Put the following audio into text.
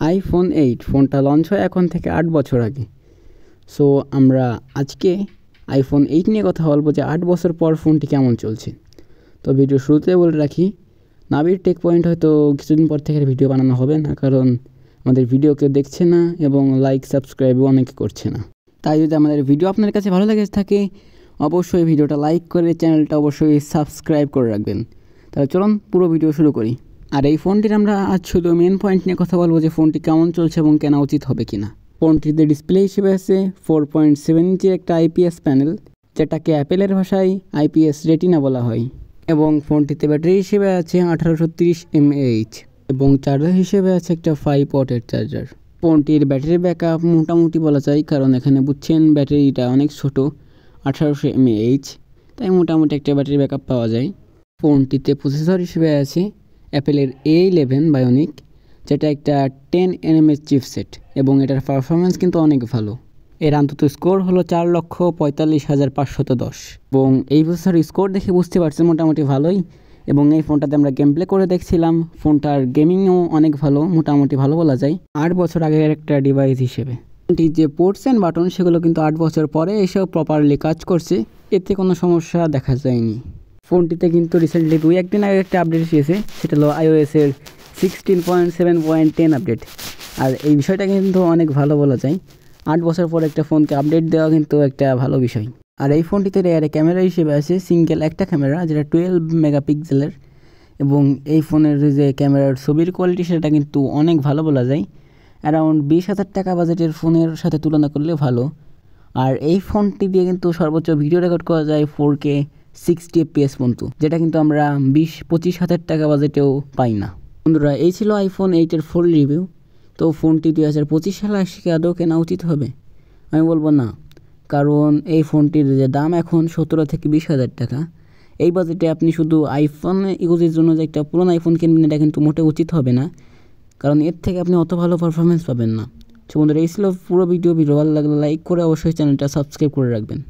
IPhone 8 ফোনটা launch হয় এখন থেকে 8 বছর আগে। সো আমরা আজকে আইফোন 8 নিয়ে কথা বলবো যে 8 বছর পর ফোনটি কেমন চলছে। তো ভিডিও শুরুতে বলে রাখি, নাবির টেক পয়েন্ট হয়তো কিছুদিন পর থেকে ভিডিও বানানো হবে না, কারণ আমাদের ভিডিও কেউ দেখছে না এবং লাইক সাবস্ক্রাইবও অনেকে করছে না। তাই যদি আমাদের ভিডিও আপনার কাছে ভালো লেগে থাকে অবশ্যই ভিডিওটা লাইক করে চ্যানেলটা অবশ্যই সাবস্ক্রাইব করে রাখবেন। তাহলে চলুন পুরো ভিডিও শুরু করি। আর এই ফোনটির আমরা আজ শুধু মেন পয়েন্ট নিয়ে কথা বলবো যে ফোনটি কেমন চলছে এবং কেনা উচিত হবে কিনা। ফোনটিতে ডিসপ্লে হিসেবে আছে 4.7 ইঞ্চির একটা আইপিএস প্যানেল, যেটাকে অ্যাপেলের ভাষায় আইপিএস রেটিনা বলা হয়, এবং ফোনটিতে ব্যাটারি হিসেবে আছে 1830 mAh এবং চার্জার হিসেবে আছে একটা 5 ওয়াটের চার্জার। ফোনটির ব্যাটারি ব্যাকআপ মোটামুটি বলা যায়, কারণ এখানে বুঝছেন ব্যাটারিটা অনেক ছোট, 1800 mAh, তাই মোটামুটি একটা ব্যাটারি ব্যাকআপ পাওয়া যায়। ফোনটিতে প্রসেসর হিসেবে আছে অ্যাপেলের A11 বায়োনিক, যেটা একটা 10 nm চিপসেট এবং এটার পারফরমেন্স কিন্তু অনেক ভালো। এর অন্তত স্কোর হলো 4,45,510 এবং এই বছর স্কোর দেখে বুঝতে পারছেন মোটামুটি ভালোই। এবং এই ফোনটাতে আমরা গেম প্লে করে দেখছিলাম, ফোনটার গেমিংও অনেক ভালো, মোটামুটি ভালো বলা যায় 8 বছর আগের একটা ডিভাইস হিসেবে। ফোনটির যে পোর্টস অ্যান্ড বাটন সেগুলো কিন্তু 8 বছর পরে এসেও প্রপারলি কাজ করছে, এতে কোনো সমস্যা দেখা যায়নি। ফোনটিতে কিন্তু রিসেন্টলি 2-1 দিন আগে একটা আপডেট এসেছে, সেটা হলো iOS-এর 16.7.10 আপডেট। আর এই বিষয়টা কিন্তু অনেক ভালো বলা যায়, 8 বছর পর একটা ফোনকে আপডেট দেওয়া কিন্তু একটা ভালো বিষয়। আর এই ফোনটিতে রেয়ারে ক্যামেরা হিসেবে আছে সিঙ্গেল একটা ক্যামেরা, যেটা 12 মেগাপিক্সেলের, এবং এই ফোনের যে ক্যামেরার ছবির কোয়ালিটি সেটা কিন্তু অনেক ভালো বলা যায়, অ্যারাউন্ড 20,000 টাকা বাজেটের ফোনের সাথে তুলনা করলে ভালো। আর এই ফোনটি দিয়ে কিন্তু সর্বোচ্চ ভিডিও রেকর্ড করা যায় 4K 60 FPS পর্যন্ত, যেটা কিন্তু আমরা 20-25 হাজার টাকা বাজেটেও পাই না। বন্ধুরা, এই ছিল আইফোন 8-এর ফুল রিভিউ। তো ফোনটি 2025 সালে আসে আদৌ কেনা উচিত হবে? আমি বলবো না, কারণ এই ফোনটির যে দাম এখন 17 থেকে 20 হাজার টাকা, এই বাজেটে আপনি শুধু আইফোন ইউজের জন্য যে একটা পুরোনো আইফোন কিনবেন এটা কিন্তু মোটে উচিত হবে না, কারণ এর থেকে আপনি অত ভালো পারফরমেন্স পাবেন না। তো বন্ধুরা, এই ছিল পুরো ভিডিও ভালো লাগলে লাইক করে অবশ্যই চ্যানেলটা সাবস্ক্রাইব করে রাখবেন।